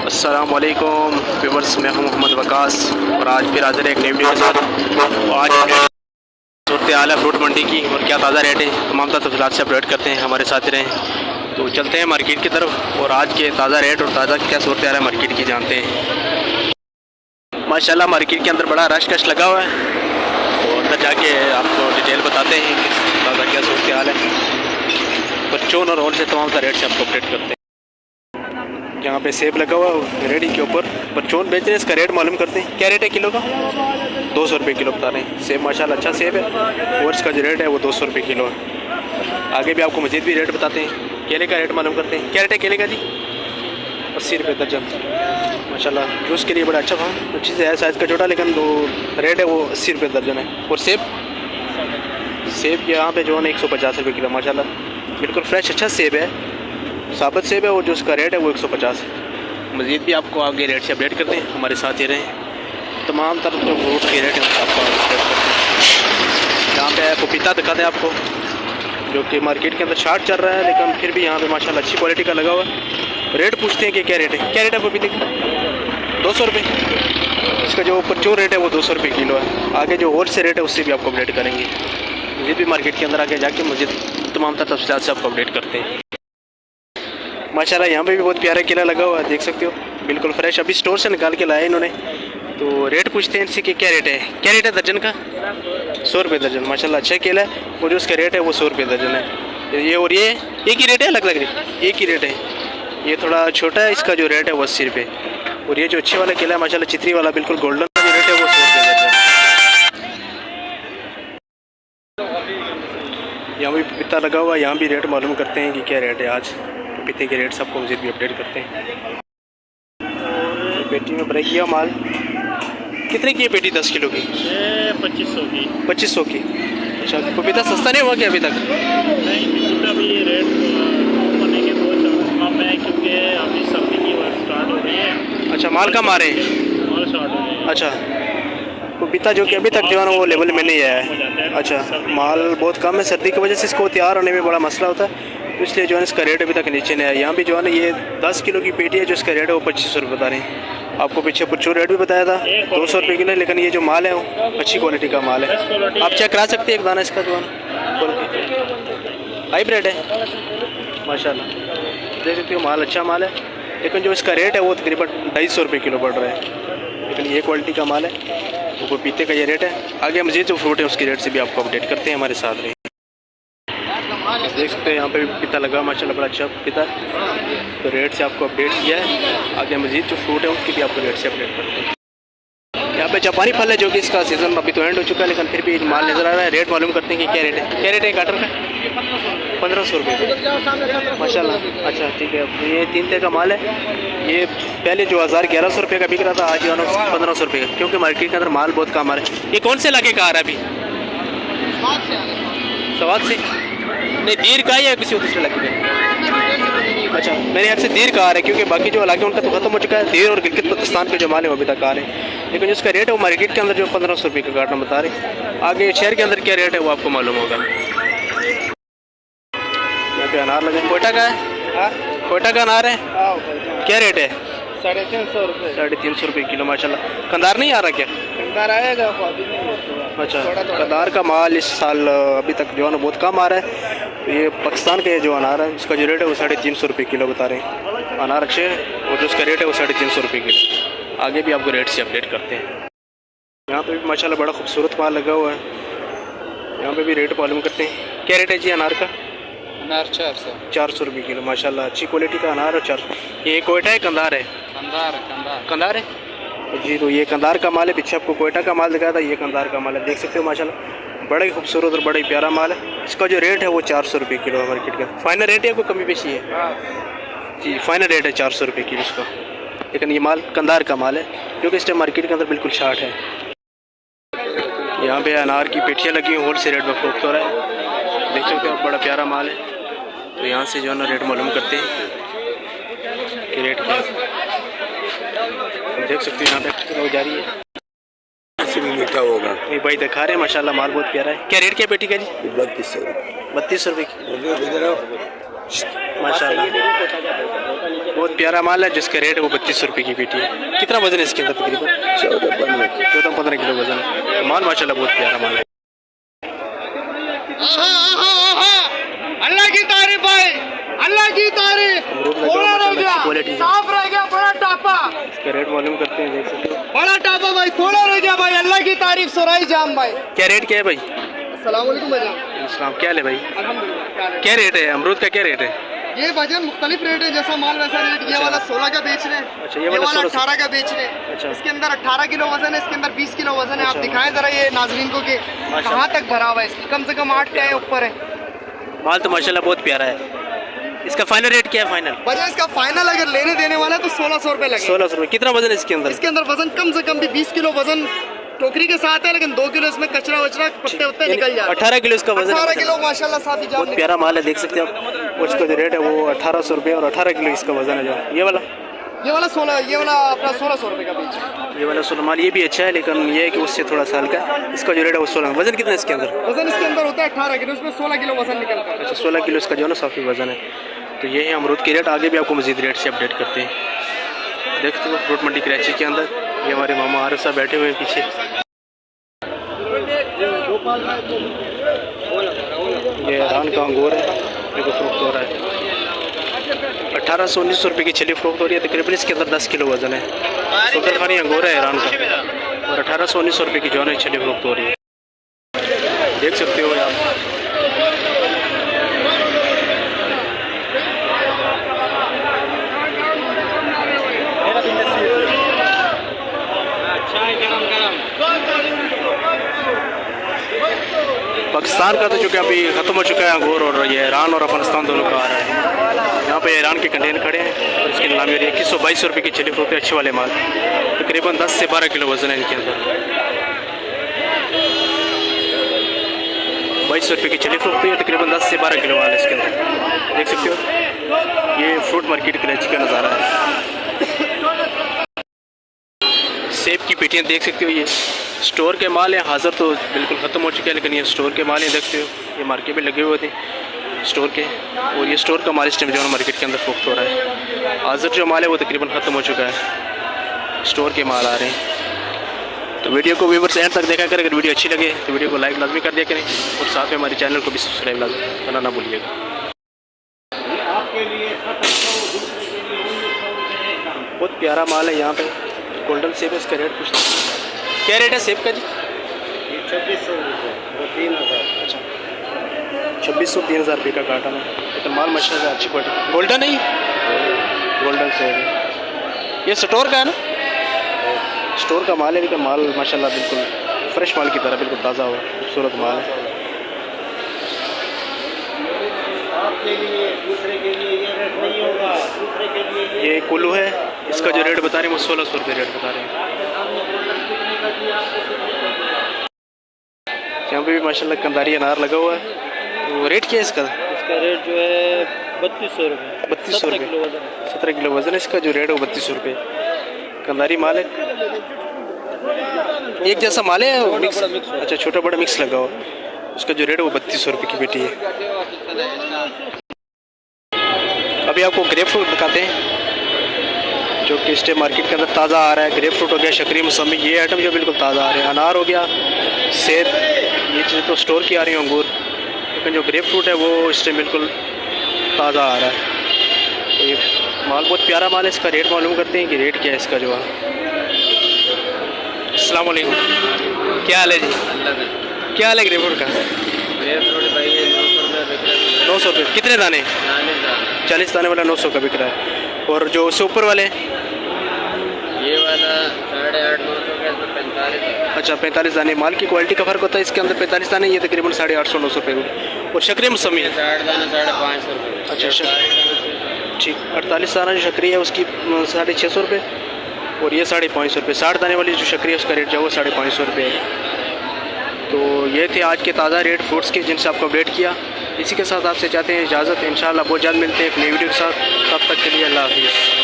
अस्सलामुअलैकुम व्यूअर्स, मैं हूं मोहम्मद वकास और आज फिर हाजिर है एक नई वीडियो के साथ। और आज सूरत हाल है फ्रूट मंडी की और क्या ताज़ा रेट है, तमाम तफसीलात से अपडेट करते हैं। हमारे साथ रहें तो चलते हैं मार्केट की तरफ और आज के ताज़ा रेट और ताज़ा क्या सूरत हाल है मार्केट की जानते हैं। माशाल्लाह मार्केट के अंदर बड़ा रश कश लगा हुआ है और अंदर जाके आपको डिटेल बताते हैं कि ताज़ा क्या सूरत हाल है। परचून और होल से तमाम रेट से आपको अपडेट करते हैं। यहाँ पे सेब लगा हुआ है रेडी के ऊपर, परचून बेच रहे हैं, इसका रेट मालूम करते हैं। क्या रेट है किलो का? 200 रुपये किलो बता रहे हैं। सेब माशाल्लाह अच्छा सेब है और इसका जो रेट है वो 200 रुपये किलो है। आगे भी आपको मज़ीद भी रेट बताते हैं। केले का रेट मालूम करते हैं। क्या रेट है केले का जी? 80 रुपये दर्जन। माशाल्लाह जूस के लिए बड़ा अच्छा भाव, अच्छी से है, साइज़ का छोटा, लेकिन वो रेट है वो 80 रुपये दर्जन है। और सेब यहाँ पे जो है 150 रुपये किलो। माशाल्लाह बिल्कुल फ्रेश अच्छा सेब है, साबित सेब है और जो उसका रेट है वो 150 है। मज़ीद भी आपको आगे रेट से अपडेट करते हैं, हमारे साथ ही रहें। तमाम तरह जो फ्रूट के रेट हैं आपको अपडेट करते हैं। यहाँ पे पपीता दिखाते हैं आपको, जो कि मार्केट के अंदर 60 चल रहा है, लेकिन फिर भी यहाँ पे माशाल्लाह अच्छी क्वालिटी का लगा हुआ है। रेट पूछते हैं कि क्या रेट है। क्या रेट है पपीते का? 200 रुपये। इसका जो परचून रेट है वो 200 रुपये किलो है। आगे जो होल से रेट है उससे भी आपको अपडेट करेंगे। मज़ीद भी मार्केट के अंदर आके जाके मज़ीद तमाम तरह तफसीलात से आपको अपडेट करते हैं। माशाल्लाह यहाँ पे भी बहुत प्यारा केला लगा हुआ है, देख सकते हो, बिल्कुल फ्रेश, अभी स्टोर से निकाल के लाए इन्होंने। तो रेट पूछते हैं इनसे कि क्या रेट है। क्या रेट है दर्जन का? 100 रुपये दर्जन। माशाल्लाह अच्छा केला है और जो उसका रेट है वो 100 रुपये दर्जन है। ये और ये एक ही रेट है, अलग अलग रेट एक ही रेट है। ये थोड़ा छोटा है, इसका जो रेट है वो 80 रुपये। और ये जो अच्छे वाला केला है माशाल्लाह चित्री वाला बिल्कुल गोल्डन का जो रेट है वो 100 रुपये दर्जन। यहाँ भी पपीता लगा हुआ है, यहाँ भी रेट मालूम करते हैं कि क्या रेट है आज। पपीते के रेट सबको मज़ीद भी अपडेट करते हैं। और पेटी में भरा किया माल कितने की है पेटी? 10 किलो की 2500 की। 2500 की। अच्छा, पपीता सस्ता नहीं हुआ क्या अभी तक? नहीं, पपीता भी ये रेट होने के बहुत चांस कम है, क्योंकि अभी सर्दी की वर्ष स्टार्ट हो रही है। अच्छा, माल कम आ रहे हैं और स्टार्ट हो रही है। अच्छा, पपीता जो कि अभी तक जो है ना वो लेवल में नहीं आया है। अच्छा, माल बहुत कम है, सर्दी की वजह से इसको तैयार होने में बड़ा मसला होता है, इसलिए जो है इसका रेट अभी तक नीचे नहीं आया। यहाँ भी जो है ना ये 10 किलो की पेटी है, जो इसका रेट है वो 2500 रुपये बता रहे हैं। आपको पीछे परचून रेट भी बताया था 200 रुपये किलो, लेकिन ये जो माल है वो अच्छी क्वालिटी का माल है। आप चेक करा सकते हैं एक दाना इसका, जो है हाइब्रिड है माशाल्लाह, देख सकते हो माल अच्छा माल है, लेकिन जो इसका रेट है वो तकरीबन 250 रुपये किलो पड़ रहा है। लेकिन ये क्वालिटी का माल है, वो पपीते का ये रेट है। आगे मज़ीद जो फ्रूट है उसके रेट से भी आपको अपडेट करते हैं, हमारे साथ रहे। देख सकते हैं यहाँ पे भी पपीता लगा माशाल्लाह बड़ा अच्छा पपीता है। तो रेट से आपको अपडेट किया है। आगे मज़ीद जो फ्रूट है उसकी भी आपको रेट से अपडेट करते हैं। यहाँ पे जापानी फल है, जो कि इसका सीज़न अभी तो एंड हो चुका है, लेकिन फिर भी माल नज़र आ रहा है। रेट मालूम करते हैं कि क्या रेट है। क्या रेट है काटर का? 1500 रुपये माशाल्लाह। अच्छा ठीक है, ये 3 तरह का माल है। ये पहले जो 1100 रुपये का बिक रहा था, आज जो है 1500 रुपये का, क्योंकि मार्केट के अंदर माल बहुत कम आ रहा है। ये कौन से इलाके का आ रहा है अभी? सवाद से नहीं, दीर का या किसी दूसरे इलाके का? अच्छा, मेरे ख्याल से दीर का आ रहा है, क्योंकि बाकी जो इलाके उनका तो खत्म हो चुका है। दीर और गिलगित बल्तिस्तान के जो माल है वो अभी तक आ रहे हैं, लेकिन जिसका रेट है वो मार्केट के अंदर जो 1500 रुपये का काटना बता रहे। आगे शहर के अंदर क्या रेट है वो आपको मालूम होगा। यहाँ पे अनार लगे, कोयटा का है, कोयटा का अनार है। क्या रेट है? 350 रुपये। 350 रुपये किलो माशाल्लाह। कंधार नहीं आ रहा क्या? कंधार आएगा। अच्छा, कंधार का माल इस साल अभी तक जो है ना बहुत कम आ रहा है। ये पाकिस्तान के जो अनार है उसका जो रेट है वो 350 रुपये किलो बता रहे हैं। अनार अच्छे हैं और जो उसका रेट है वो 350 रुपये किलो। आगे भी आपको रेट से अपडेट करते हैं। यहाँ पे भी माशाल्लाह बड़ा खूबसूरत माल लगा हुआ है, यहाँ पे भी रेट मालूम करते हैं। क्या रेट है जी अनार का? अनार 400 रुपये किलो माशाल्लाह, अच्छी क्वालिटी का अनार है। 400। ये कोयटा है कंधार है? कंधार है जी। तो ये कंधार का माल है, पीछे आपको कोयटा का माल दिखाया था, ये कंधार का माल है। देख सकते हो माशाल्लाह बड़ा ही खूबसूरत और बड़ा ही प्यारा माल है। इसका जो रेट है वो 400 रुपये किलो है मार्केट का। फाइनल रेट है, कोई कमी पेशी है जी? फाइनल रेट है 400 रुपये किलो इसका, लेकिन ये माल कंधार का माल है, क्योंकि इस टाइम मार्केट के अंदर बिल्कुल शार्ट है। यहाँ पे अनार की पेटियाँ लगी हुई, होल से रेट में फरोख्त हो रहा है। देख सकते हो बड़ा प्यारा माल है। तो यहाँ से जो है ना रेट मालूम करते हैं कि रेट क्या है। देख सकते हो यहाँ पे हो जा रही है, मीठा होगा। ये भाई दिखा रहे हैं माशाल्लाह माल बहुत प्यारा है। क्या रेट क्या पेटी का जी? 3200 3200 रुपये की। माशाल्लाह बहुत प्यारा माल है जिसका रेट है वो 3200 रुपये की पेटी है। कितना वजन है इसके अंदर तकरीबन? 14-15 किलो वजन है। माल माशाल्लाह बहुत प्यारा माल है। अल्लाह की तारीफ भाई, अल्लाह की तारीफ। क्वालिटी साफ रह गया बड़ा टापा, इसका रेट मालूम करते हैं, देख सकते हो। बड़ा टापा भाई, थोड़ा रह गया भाई। अल्लाह की तारीफ, सोराई जाम भाई। क्या रेट क्या है भाई? अस्सलाम वालेकुम भाई। इस्लाम क्या ले भाई? अल्हम्दुलिल्लाह। क्या रेट है अमरूद का? क्या रेट है? ये वजन मुख्तलिफ रेट है, जैसा माल वैसा रेट। ये वाला 16 का बेच रहे हैं, अच्छा, ये वाला 18 का बेच रहे अच्छा। हैं। इसके अंदर 18 किलो वजन है, इसके अंदर 20 किलो वजन है। आप अच्छा। दिखाएं जरा ये नाजरीन को कि कहाँ तक भरा हुआ है। इसकी कम से कम 8 टाय ऊपर है। माल तो माशाल्लाह बहुत प्यारा है। इसका फाइनल रेट क्या है? फाइनल वजन इसका फाइनल अगर लेने देने वाला है तो 1600 रुपए लगे। 1600 रुपये। कितना वजन है इसके अंदर? इसके अंदर वजन कम से कम भी 20 किलो वजन टोकरी के साथ है, लेकिन 2 किलो इसमें कचरा वचरा पत्ते उत्ते निकल जाते हैं। 18 किलो इसका वजन 18 किलो माशाल्लाह साथी जाम। बहुत प्यारा माल है, देख सकते हैं आप। और इसका जो रेट है वो 1800 रुपये और 18 किलो इसका वजन है। जो ये वाला 16, ये वाला अपना 1600 रुपए का बेच रहे हैं। ये वाला 16 माल ये भी अच्छा है, लेकिन ये है कि उससे थोड़ा सा हल्का है। इसका जो रेट है वो 16। वजन कितना है इसके अंदर? वजन इसके अंदर होता है 18 किलो, इसमें 16 किलो वजन निकलता है। अच्छा, 16 किलो इसका जो है ना काफ़ी वजन है। तो ये है अमरूद के रेट। आगे भी आपको मज़ीद रेट से अपडेट करते हैं। देखते हो फ्रूट मंडी कराची के अंदर ये हमारे मामा आरिफ साहब बैठे हुए हैं पीछे। ये ईरान का अंगूर है, देखो फ्रूट हो रहा है। 1800-1900 रुपये की छली फ्रूट हो रही है तकरीबन। इसके अंदर 10 किलो वजन है। सुल्तान खानी अंगूर है ईरान का, और 1800-1900 रुपये की जो है छली फ्रूट हो रही है। देख सकते हो आप। पाकिस्तान का तो चूँकि अभी ख़त्म हो चुका है अंगूर, और ये ईरान और अफगानिस्तान दोनों का आ रहा है। यहाँ पे ईरान के कंटेनर खड़े हैं और इसकी नीलामी 2122 रुपये की चली फ्रूट है। अच्छे वाले माल तकरीबन 10 से 12 किलो वजन है इनके अंदर। 22 रुपये की चली फ्रूट है, तकरीबन 10 से 12 किलो माल है इसके अंदर। देख सकते हो ये फ्रूट मार्केट कराची का नज़ारा है। सेब की पेटियाँ देख सकते हो। ये स्टोर के माल हैं, हाज़िर तो बिल्कुल ख़त्म हो चुके हैं, लेकिन ये स्टोर के माल हैं। देखते हो ये मार्केट में लगे हुए थे स्टोर के, और ये स्टोर का माल इस टाइम जो है मार्केट के अंदर फुख्त हो रहा है। हाज़िर जो माल है वो तकरीबन ख़त्म हो चुका है, स्टोर के माल आ रहे हैं। तो वीडियो को व्यूअर्स एंड तक देखा करें। अगर वीडियो अच्छी लगे तो वीडियो को लाइक लाजमी कर दिया करें, और साथ में हमारे चैनल को भी सब्सक्राइब लाजमी करना ना भूलिएगा। बहुत प्यारा माल है यहाँ पे। गोल्डन सेब है, इसका रेट कुछ क्या रेट है सेब का जी? 2600 रुपये, 3000। अच्छा, 2600-3000 रुपये का काटा है। लेकिन माल माशाल्लाह अच्छी क्वालिटी। गोल्डन है, गोल्डन सेब है। ये स्टोर का है ना? स्टोर का माल है, लेकिन माल माशाल्लाह बिल्कुल फ्रेश माल की तरह बिल्कुल ताज़ा हो, खूबसूरत माल है। आपके लिए दूसरे के लिए ये रेट नहीं होगा, दूसरे के लिए ये कुल्लू है, इसका जो रेट बता रहे हैं वो 1600 रुपये रेट बता रहे हैं। यहाँ पे भी माशाल्लाह कंदारी अनार लगा हुआ है। तो रेट क्या है इसका? इसका रेट जो है 3200 रुपये। 3200 रुपये। 17 किलो वजन है इसका। जो रेट है वो 3200 रुपये। कंदारी माल है, एक जैसा माल है वो मिक्स। अच्छा, छोटा बड़ा मिक्स लगा हुआ। उसका जो रेट है वो 3200 रुपये की पेटी है। अभी आपको ग्रेप फ्रूट दिखाते हैं जो कि स्टे मार्केट के अंदर ताज़ा आ रहा है। ग्रेप फ्रूट हो गया, शक्करी मौसमी, ये आइटम जो बिल्कुल ताज़ा आ रहे हैं। अनार हो गया, सेब, ये चीज़ तो स्टोर की आ रही है, अंगूर। लेकिन जो ग्रेप फ्रूट है वो इस टाइम बिल्कुल ताज़ा आ रहा है। तो ये माल बहुत प्यारा माल है। इसका रेट मालूम करते हैं कि रेट क्या है इसका जो है। अस्सलाम वालेकुम, क्या हाल है जी? क्या हाल है ग्रेप फ्रूट का? ग्रेप फ्रूट भाई 900 रुपये। कितने दाने? 40 दाने वाला 900 का बिक रहा है। और जो उससे ऊपर वाले ये वाला 850-900 का, इसमें 45। अच्छा, 45 दाने। माल की क्वालिटी का फ़र्क होता है इसके अंदर। 45 दाने, ये तकरीबन 850-900 रुपये। और शक्करी मौसमी है 60 दाना 550 रुपये। अच्छा, ठीक। 48 दाना जो शक्करी है उसकी 650 रुपये, और ये 550 रुपये। 60 दाने वाली जो शक्करी है उसका रेट जो है वो 550 रुपये है। तो ये थे आज के ताज़ा रेट फ्रूट्स के जिनसे आपको अपडेट किया। इसी के साथ आपसे चाहते हैं इजाज़त। इंशाअल्लाह बहुत जल्द मिलते हैं एक नई वीडियो के साथ। तब तक के लिए अल्लाह हाफ़िज़।